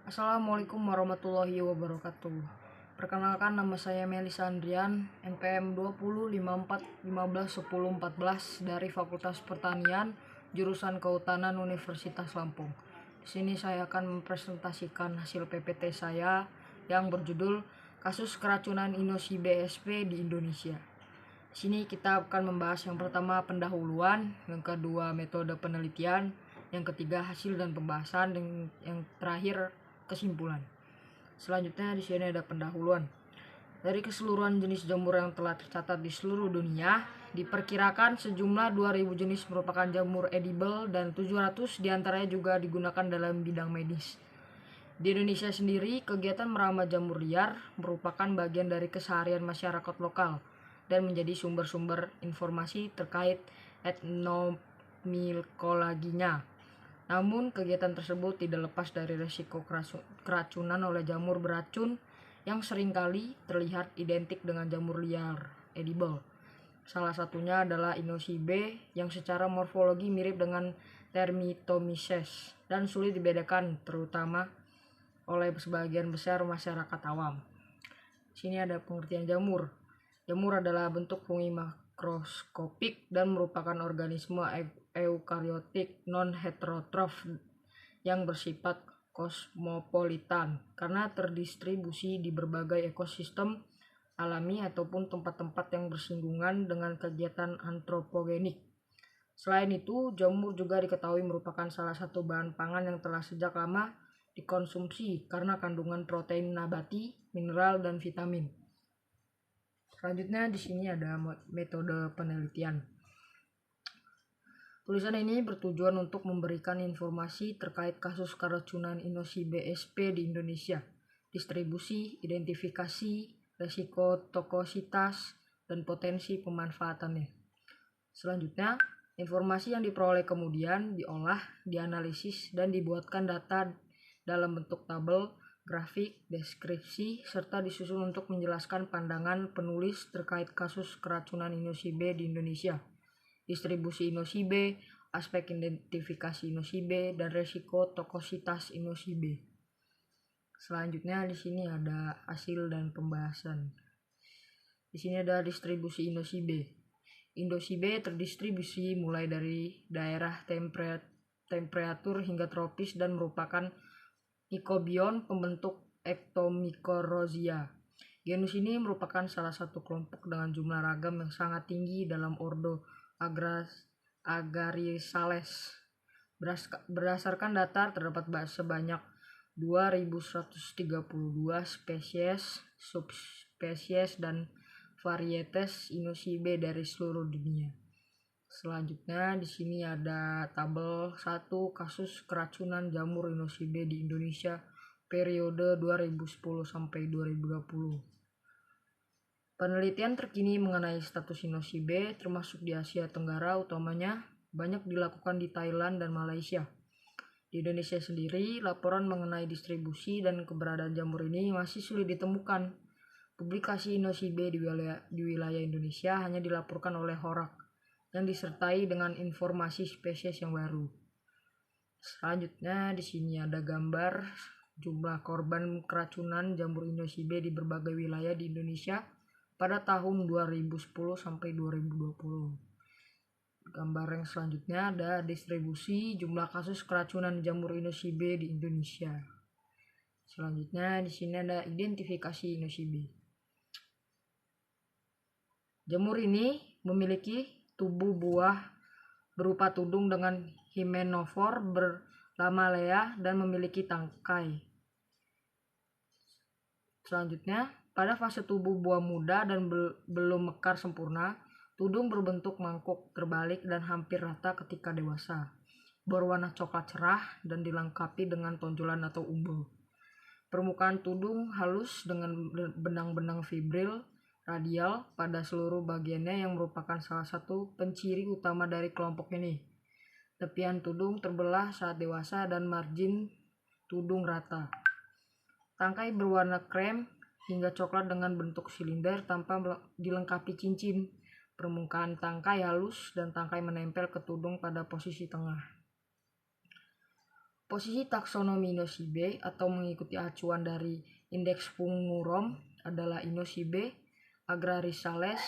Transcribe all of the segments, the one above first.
Assalamualaikum warahmatullahi wabarakatuh. Perkenalkan, nama saya Melisa Andrian, NPM 2054151014 dari Fakultas Pertanian, jurusan Kehutanan Universitas Lampung. Di sini saya akan mempresentasikan hasil PPT saya yang berjudul Kasus Keracunan Inosi BSP di Indonesia. Di sini kita akan membahas yang pertama pendahuluan, yang kedua metode penelitian, yang ketiga hasil dan pembahasan, dan yang terakhir kesimpulan. Selanjutnya di sini ada pendahuluan. Dari keseluruhan jenis jamur yang telah tercatat di seluruh dunia, diperkirakan sejumlah 2000 jenis merupakan jamur edible dan 700 diantaranya juga digunakan dalam bidang medis. Di Indonesia sendiri, kegiatan meramah jamur liar merupakan bagian dari keseharian masyarakat lokal dan menjadi sumber-sumber informasi terkait etnomikologinya. Namun, kegiatan tersebut tidak lepas dari resiko keracunan oleh jamur beracun yang seringkali terlihat identik dengan jamur liar edible. Salah satunya adalah Inosi B yang secara morfologi mirip dengan Termitomyces dan sulit dibedakan terutama oleh sebagian besar masyarakat awam. Sini ada pengertian jamur. Jamur adalah bentuk fungi makroskopik dan merupakan organisme eukariotik non-heterotrof yang bersifat kosmopolitan karena terdistribusi di berbagai ekosistem alami ataupun tempat-tempat yang bersinggungan dengan kegiatan antropogenik. Selain itu, jamur juga diketahui merupakan salah satu bahan pangan yang telah sejak lama dikonsumsi karena kandungan protein nabati, mineral, dan vitamin. Selanjutnya di sini ada metode penelitian. Tulisan ini bertujuan untuk memberikan informasi terkait kasus keracunan Inosi BSP di Indonesia, distribusi, identifikasi, resiko tokositas, dan potensi pemanfaatannya. Selanjutnya, informasi yang diperoleh kemudian diolah, dianalisis, dan dibuatkan data dalam bentuk tabel, grafik, deskripsi, serta disusun untuk menjelaskan pandangan penulis terkait kasus keracunan Inosi B di Indonesia, distribusi Inosi B, aspek identifikasi Inosi B, dan resiko tokositas Inosi B. Selanjutnya di sini ada hasil dan pembahasan. Di sini ada distribusi Inosi B. Inosi B terdistribusi mulai dari daerah temperatur hingga tropis dan merupakan mikobion pembentuk Ectomycorrhizae. Genus ini merupakan salah satu kelompok dengan jumlah ragam yang sangat tinggi dalam ordo Agaricales. Berdasarkan data, terdapat sebanyak 2132 spesies, subspesies, dan varietes Inosi B dari seluruh dunia. Selanjutnya di sini ada tabel 1 kasus keracunan jamur Inosi B di Indonesia periode 2010 sampai 2020. Penelitian terkini mengenai status Inosi B termasuk di Asia Tenggara utamanya banyak dilakukan di Thailand dan Malaysia. Di Indonesia sendiri, laporan mengenai distribusi dan keberadaan jamur ini masih sulit ditemukan. Publikasi Inosi B di wilayah Indonesia hanya dilaporkan oleh Horak yang disertai dengan informasi spesies yang baru. Selanjutnya di sini ada gambar jumlah korban keracunan jamur Inosi B di berbagai wilayah di Indonesia pada tahun 2010 sampai 2020. Gambar yang selanjutnya ada distribusi jumlah kasus keracunan jamur Inosi B di Indonesia. Selanjutnya di sini ada identifikasi Inosi B. Jamur ini memiliki tubuh buah berupa tudung dengan hymenophore berlamelea dan memiliki tangkai. Selanjutnya, pada fase tubuh buah muda dan belum mekar sempurna, tudung berbentuk mangkuk terbalik dan hampir rata ketika dewasa, berwarna coklat cerah dan dilengkapi dengan tonjolan atau umbul. Permukaan tudung halus dengan benang-benang fibril radial pada seluruh bagiannya yang merupakan salah satu penciri utama dari kelompok ini. Tepian tudung terbelah saat dewasa dan margin tudung rata. Tangkai berwarna krem hingga coklat dengan bentuk silinder tanpa dilengkapi cincin. Permukaan tangkai halus dan tangkai menempel ke tudung pada posisi tengah. Posisi taksonomi Inosibe atau mengikuti acuan dari Indeks Fungurom adalah Inosibe agrariales.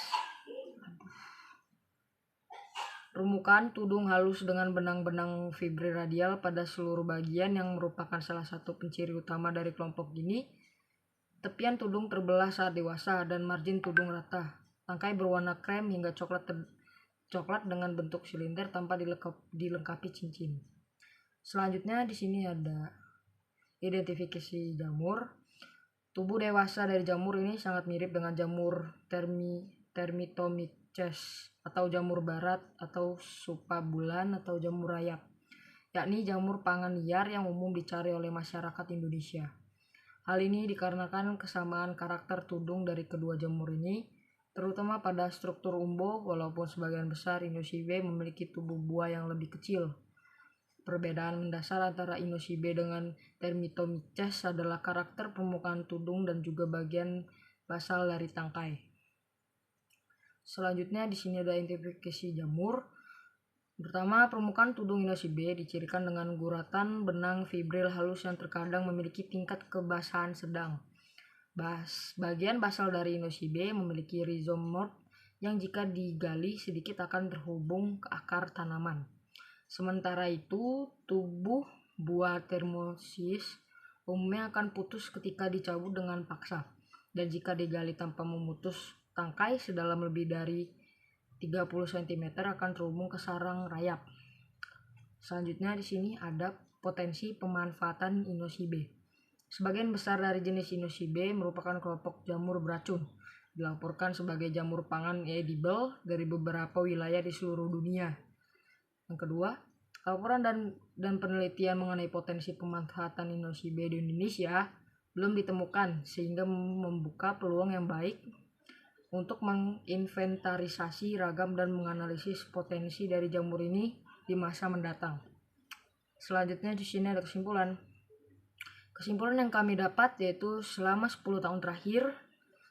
Rumukan tudung halus dengan benang-benang fibri radial pada seluruh bagian yang merupakan salah satu penciri utama dari kelompok ini. Tepian tudung terbelah saat dewasa dan margin tudung rata. Tangkai berwarna krem hingga coklat dengan bentuk silinder tanpa dilengkapi cincin. Selanjutnya di sini ada identifikasi jamur. Tubuh dewasa dari jamur ini sangat mirip dengan jamur Termitomyces atau jamur barat atau supa bulan atau jamur rayap, yakni jamur pangan liar yang umum dicari oleh masyarakat Indonesia. Hal ini dikarenakan kesamaan karakter tudung dari kedua jamur ini, terutama pada struktur umbo, walaupun sebagian besar Inosibe memiliki tubuh buah yang lebih kecil. Perbedaan mendasar antara Inosibe dengan Termitomyces adalah karakter permukaan tudung dan juga bagian basal dari tangkai. Selanjutnya di sini ada identifikasi jamur. Pertama, permukaan tudung Inosibe dicirikan dengan guratan benang fibril halus yang terkadang memiliki tingkat kebasahan sedang. Bagian basal dari Inosibe memiliki rhizomorph yang jika digali sedikit akan terhubung ke akar tanaman. Sementara itu, tubuh buah Termosis umumnya akan putus ketika dicabut dengan paksa, dan jika digali tanpa memutus tangkai sedalam lebih dari 30 cm akan terhubung ke sarang rayap. Selanjutnya di sini ada potensi pemanfaatan Inosibe. Sebagian besar dari jenis Inosibe merupakan kelompok jamur beracun, dilaporkan sebagai jamur pangan edible dari beberapa wilayah di seluruh dunia. Yang kedua, laporan dan penelitian mengenai potensi pemanfaatan Inosibe di Indonesia belum ditemukan, sehingga membuka peluang yang baik untuk menginventarisasi ragam dan menganalisis potensi dari jamur ini di masa mendatang. Selanjutnya di sini ada kesimpulan. Kesimpulan yang kami dapat yaitu selama 10 tahun terakhir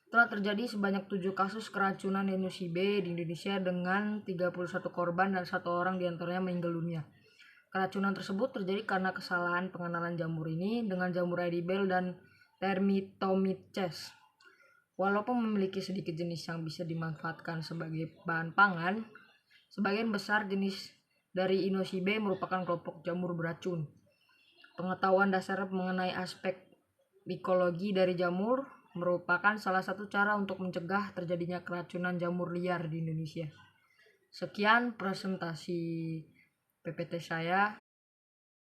telah terjadi sebanyak 7 kasus keracunan Inosibe di Indonesia dengan 31 korban dan 1 orang diantaranya meninggal dunia. Keracunan tersebut terjadi karena kesalahan pengenalan jamur ini dengan jamur edible dan Termitomyces. Walaupun memiliki sedikit jenis yang bisa dimanfaatkan sebagai bahan pangan, sebagian besar jenis dari Inosibe merupakan kelompok jamur beracun. Pengetahuan dasar mengenai aspek ekologi dari jamur merupakan salah satu cara untuk mencegah terjadinya keracunan jamur liar di Indonesia. Sekian presentasi PPT saya.